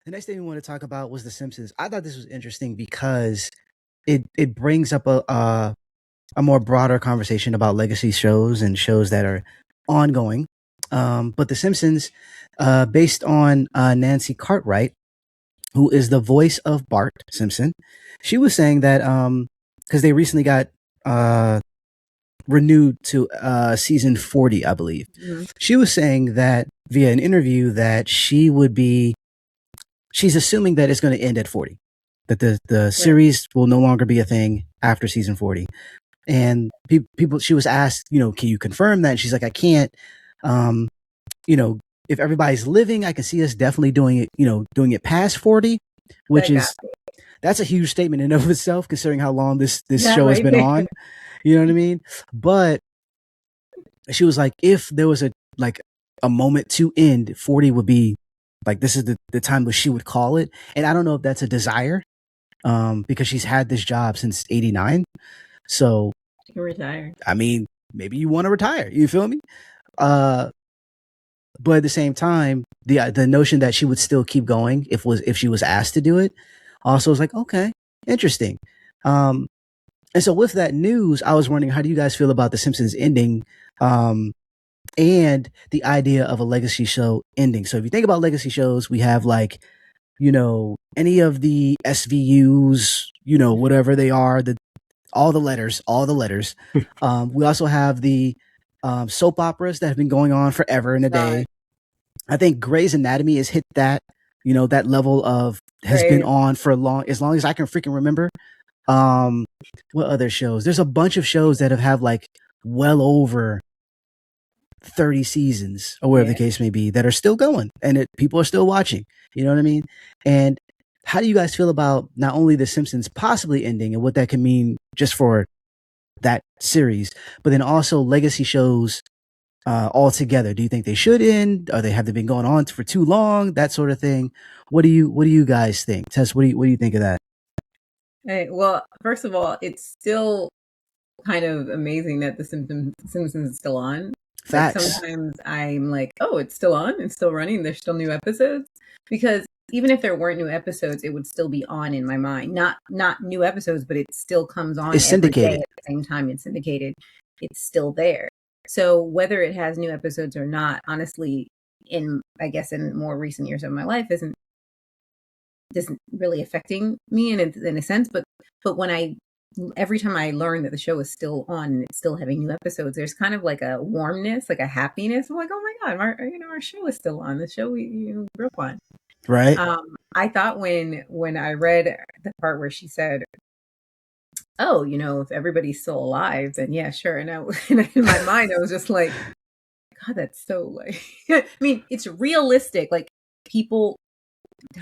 The next thing we want to talk about was The Simpsons. I thought this was interesting because it brings up a more broader conversation about legacy shows and shows that are ongoing. But The Simpsons, based on Nancy Cartwright, who is the voice of Bart Simpson, she was saying that because they recently got uh, renewed to season 40, I believe. Mhm. She was saying that via an interview that she's assuming that it's going to end at 40, that the series will no longer be a thing after season 40. And people, she was asked, can you confirm that? And she's like, I can't. Um, if everybody's living, I can see us definitely doing it, doing it past 40, which That got is, that's a huge statement in and of itself, considering how long this that show has right been there. on. You know what I mean? But she was like, if there was a moment to end, 40 would be like, this is the time that she would call it. And I don't know if that's a desire, because she's had this job since 89. So, She can retire. I mean, maybe you want to retire. You feel me? Uh, but at the same time, the notion that she would still keep going if she was asked to do it, also was like, okay, interesting. Um, and so with that news, I was wondering, how do you guys feel about The Simpsons ending, and the idea of a legacy show ending? So if you think about legacy shows, we have any of the SVUs, whatever they are, all the letters. We also have the soap operas that have been going on forever and a day. I think Grey's Anatomy has hit that level of, has been Right. on for as long as I can freaking remember. What other shows? There's a bunch of shows that have like well over 30 seasons or whatever Yeah. the case may be that are still going, and people are still watching. You know what I mean? And how do you guys feel about not only The Simpsons possibly ending and what that can mean just for that series, but then also legacy shows altogether? Do you think they should end? Or have they been going on for too long? That sort of thing. What do you guys think? Tess, what do you think of that? Hey, well, first of all, it's still kind of amazing that the Simpsons is still on. Like Facts. sometimes I'm like, oh, it's still on, it's still running, there's still new episodes. Because even if there weren't new episodes, it would still be on in my mind. Not new episodes, but it still comes on It's every day syndicated. at the same time. It's syndicated. It's still there. So whether it has new episodes or not, honestly, I guess in more recent years of my life isn't really affecting me in a sense. But when every time I learn that the show is still on and it's still having new episodes, there's kind of like a warmness, like a happiness. I'm like, oh my god, our show is still on. The show we grew up on. Right. I thought when I read the part where she said, "Oh, if everybody's still alive, then yeah, sure." And in my mind, I was just like, "God, that's so like." I mean, it's realistic. Like people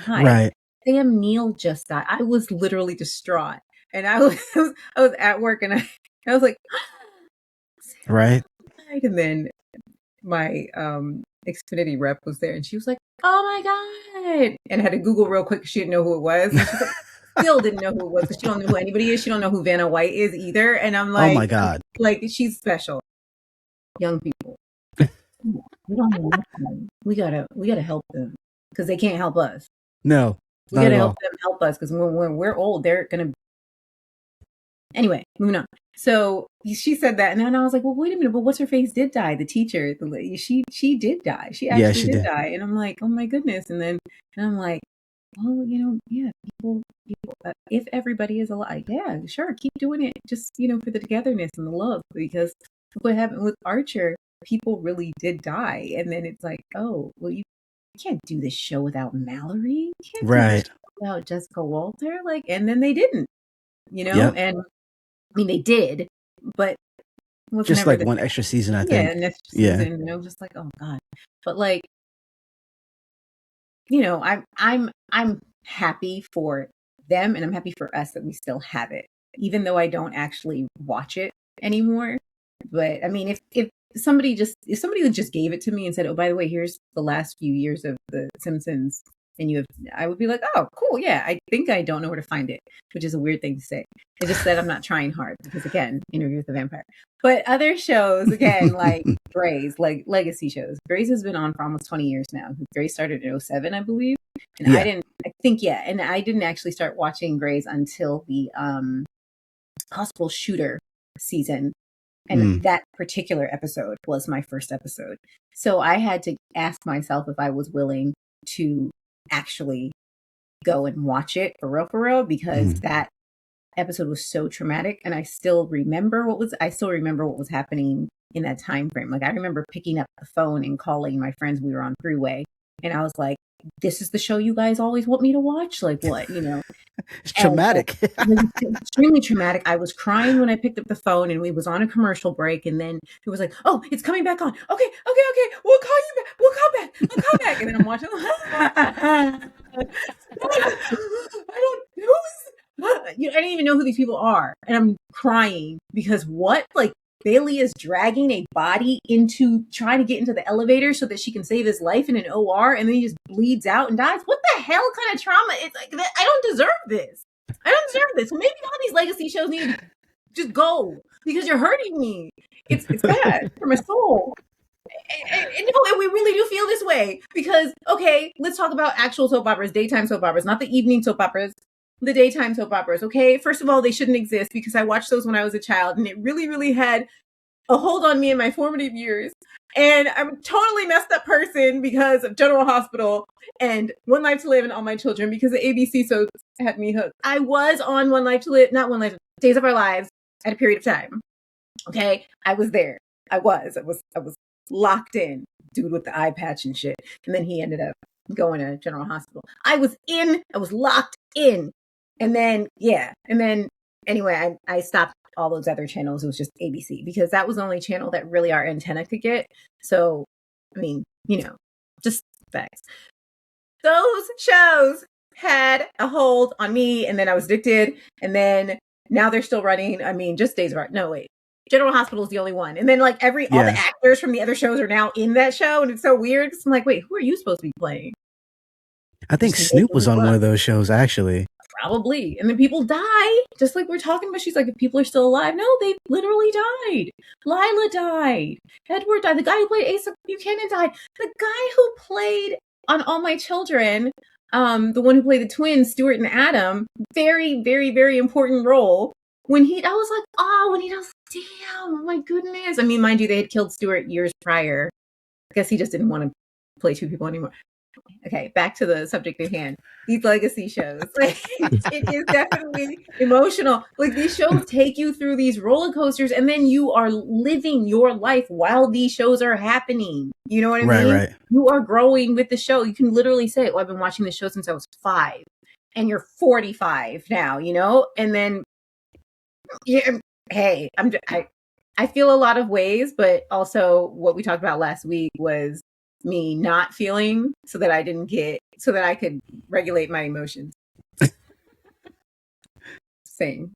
die. Right. Sam Neill just died. I was literally distraught, and I was I was at work, and I was like, Sam Right. died. And then my Xfinity rep was there, and she was like, "Oh my god!" And I had to Google real quick. She didn't know who it was. And she's like, still didn't know who it was because she don't know who anybody is. She don't know who Vanna White is either. And I'm Oh my like, god. she's special. Young people, we don't know them. We gotta help them because they can't help us. No, We not gotta at all. help us because when we're old, they're gonna. Anyway, moving on. So she said that, and then I was like, "Well, wait a minute, but what's her face did die? The teacher, the lady, she did die. She Yeah, actually she did did. die." And I'm like, "Oh my goodness!" And I'm like, "Well, yeah, people, if everybody is alive, yeah, sure, keep doing it, just for the togetherness and the love, because look what happened with Archer. People really did die, and then it's like, oh, well, you can't do this show without Mallory. You can't do this Right. show without Jessica Walter, and then they didn't, Yep. and." I mean, they did, but it was Just never like the one extra season, I yeah, think. next Yeah. season, just like, oh god. But I'm happy for them, and I'm happy for us that we still have it, even though I don't actually watch it anymore. But I mean, if somebody just gave it to me and said, "Oh, by the way, here's the last few years of The Simpsons," and I would be like, "Oh, cool, yeah." I think I don't know where to find it, which is a weird thing to say. It's just that I'm not trying hard because, again, Interview with the Vampire. But other shows, again, like Grey's, like legacy shows. Grey's has been on for almost 20 years now. Grey started in 07, I believe. And Yeah. and I didn't actually start watching Grey's until the hospital shooter season. And that particular episode was my first episode. So I had to ask myself if I was willing to actually go and watch it for real, because that episode was so traumatic. And I still remember what was happening in that time frame. Like, I remember picking up the phone and calling my friends. We were on Freeway, and I was like, this is the show you guys always want me to watch? Like, what, It's traumatic. It was extremely traumatic. I was crying when I picked up the phone, and we was on a commercial break, and then it was like, oh, it's coming back on. Okay. We'll call you back. We'll come back. And then I'm watching. I didn't even know who these people are. And I'm crying because what? Like, Bailey is dragging a body into trying to get into the elevator so that she can save his life in an OR, and then he just bleeds out and dies. What the hell kind of trauma? It's like, I don't deserve this. So maybe all these legacy shows need to just go, because you're hurting me. It's bad for my soul. And we really do feel this way because, okay, let's talk about actual soap operas, daytime soap operas, not the evening soap operas. The daytime soap operas, okay? First of all, they shouldn't exist because I watched those when I was a child, and it really, really had a hold on me in my formative years. And I'm a totally messed up person because of General Hospital and One Life to Live and All My Children, because the ABC soaps had me hooked. I was on One Life to Live, not One Life, Days of Our Lives at a period of time. Okay? I was there. I was locked in. Dude with the eye patch and shit. And then he ended up going to General Hospital. I was locked in. And then anyway, I stopped all those other channels. It was just ABC, because that was the only channel that really our antenna could get. So, I mean, just facts. Those shows had a hold on me, and then I was addicted. And then now they're still running. I mean, just Days of Our... No, wait. General Hospital is the only one. And then like all the actors from the other shows are now in that show. And it's so weird. I'm like, wait, who are you supposed to be playing? I think Snoop was on one of those shows, actually. Probably. And then people die, just like we're talking about. She's like, if people are still alive. No, they literally died. Lila died. Edward died. The guy who played Asa Buchanan died. The guy who played on All My Children, the one who played the twins, Stuart and Adam, very, very, very important role. When he does, damn, oh my goodness. I mean, mind you, they had killed Stuart years prior. I guess he just didn't want to play two people anymore. Okay, back to the subject at hand. These legacy shows. It is definitely emotional. Like, these shows take you through these roller coasters, and then you are living your life while these shows are happening. You know what I mean? Right. You are growing with the show. You can literally say, I've been watching this show since I was 5. And you're 45 now, And then, hey, I feel a lot of ways, but also what we talked about last week was me not feeling so that I could regulate my emotions. Same.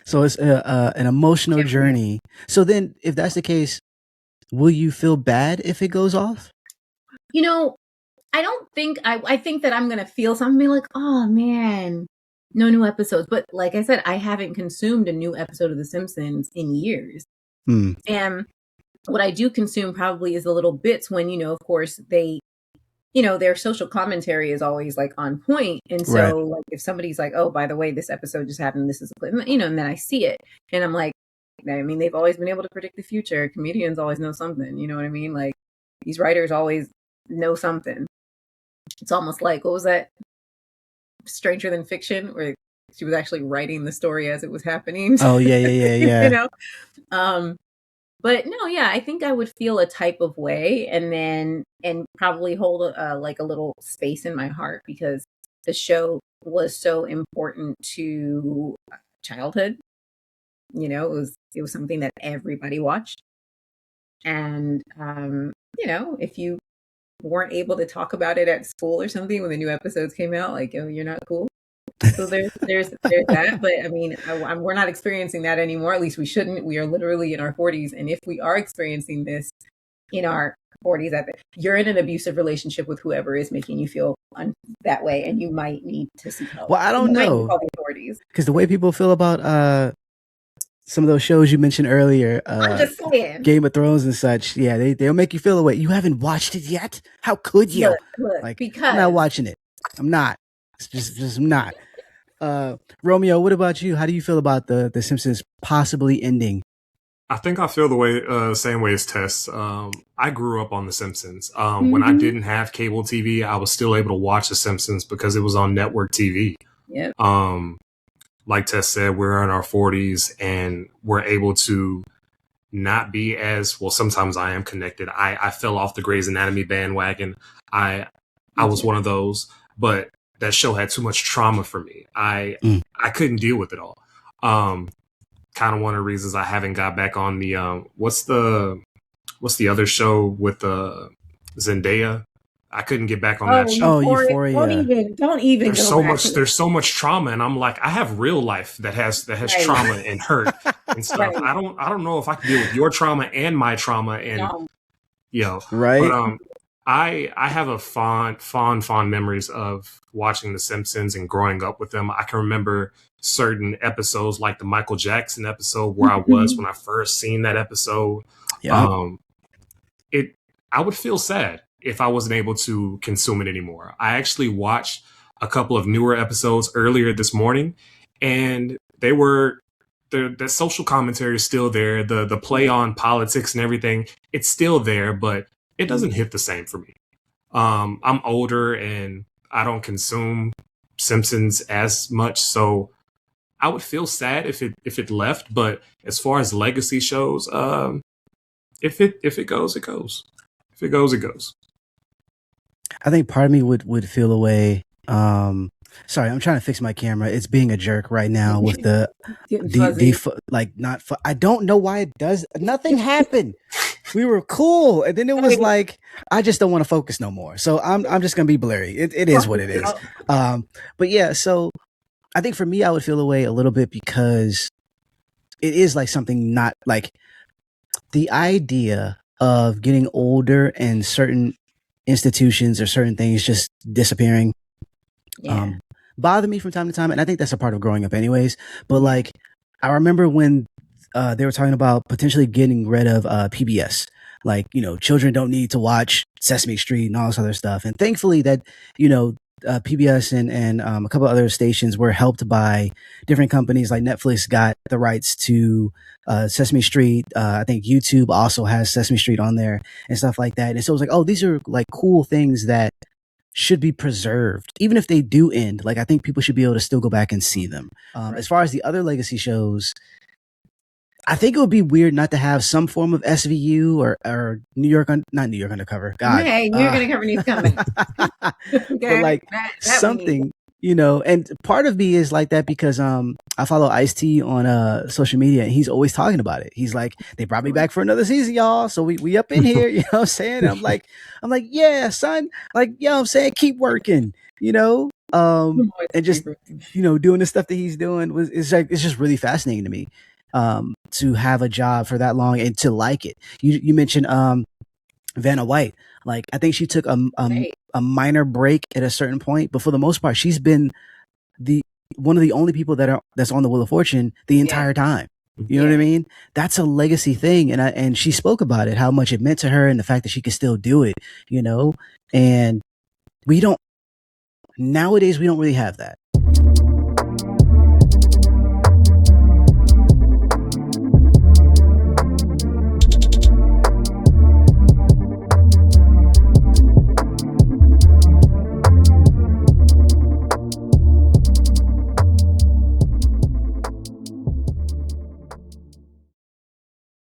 So it's an emotional journey. So then, if that's the case, will you feel bad if it goes off? I don't think I think that I'm gonna feel something like, oh man, no new episodes. But like I said, I haven't consumed a new episode of The Simpsons in years. And what I do consume probably is the little bits when, of course, they, their social commentary is always like on point. And so like if somebody's like, oh, by the way, this episode just happened, this is a clip, and then I see it and I'm like, I mean, they've always been able to predict the future. Comedians always know something. You know what I mean? Like, these writers always know something. It's almost like, what was that? Stranger Than Fiction, where she was actually writing the story as it was happening. Oh, yeah. But no, yeah, I think I would feel a type of way, and probably hold like a little space in my heart, because the show was so important to childhood. It was something that everybody watched, and if you weren't able to talk about it at school or something when the new episodes came out, like, oh, you're not cool. So there's that. But I mean, we're not experiencing that anymore. At least we shouldn't. We are literally in our 40s, and if we are experiencing this in our 40s, you're in an abusive relationship with whoever is making you feel that way, and you might need to seek help. Well, I don't know, because the way people feel about some of those shows you mentioned earlier, I'm just saying, Game of Thrones and such, yeah, they'll make you feel the way. You haven't watched it yet? How could you? Look, like, because I'm not watching it. I'm not. It's just I'm not. Romeo, what about you? How do you feel about the Simpsons possibly ending? I think I feel the way same way as Tess. I grew up on The Simpsons. When I Mhm. didn't have cable TV, I was still able to watch The Simpsons because it was on network TV. Yep. Like Tess said, we're in our 40s and we're able to not be as well. Sometimes I am connected. I fell off the Grey's Anatomy bandwagon. I was one of those, but that show had too much trauma for me. I couldn't deal with it all. Kind of one of the reasons I haven't got back on the what's the other show with Zendaya? I couldn't get back on that show. Oh, Euphoria. Don't even. There's so much. There's so much trauma, and I'm like, I have real life that has Right. trauma and hurt and stuff. Right. I don't know if I can deal with your trauma and my trauma, and No. Right. But I have a fond memories of watching The Simpsons and growing up with them. I can remember certain episodes, like the Michael Jackson episode, where I was when I first seen that episode. Yeah. I would feel sad if I wasn't able to consume it anymore. I actually watched a couple of newer episodes earlier this morning, and the social commentary is still there. The play on politics and everything, it's still there, but it doesn't hit the same for me. I'm older and I don't consume Simpsons as much, so I would feel sad if it left. But as far as legacy shows, if it goes, it goes. If it goes, it goes. I think part of me would feel away. Sorry, I'm trying to fix my camera. It's being a jerk right now with the I don't know why it does. Nothing happened. We were cool, and then it was like I just don't want to focus no more. So I'm just gonna be blurry. It is what it is. But yeah, so I think for me, I would feel away a little bit because it is like something not like the idea of getting older and certain institutions or certain things just disappearing bother me from time to time, and I think that's a part of growing up anyways. But like I remember when they were talking about potentially getting rid of PBS, like, you know, children don't need to watch Sesame Street and all this other stuff, and thankfully that, you know, PBS and a couple other stations were helped by different companies. Like Netflix got the rights to Sesame Street. I think YouTube also has Sesame Street on there and stuff like that. And so it was like, oh, these are like cool things that should be preserved. Even if they do end, like I think people should be able to still go back and see them. As far as the other legacy shows, I think it would be weird not to have some form of SVU or not New York Undercover. God, Hey, New York Undercover needs coming. But like that something, you know. And part of me is like that because I follow Ice-T on social media, and he's always talking about it. He's like, they brought me back for another season, y'all. So we up in here, you know what I'm saying? I'm like, yeah, son. Like, you know what I'm saying? Keep working, you know. And just, you know, doing the stuff that he's doing it's just really fascinating to me. To have a job for that long and to like it. You mentioned Vanna White. Like I think she took a minor break at a certain point, but for the most part, she's been one of the only people that's on the Wheel of Fortune the entire time. You know what I mean? That's a legacy thing, and she spoke about it, how much it meant to her, and the fact that she could still do it. You know, and nowadays we don't really have that.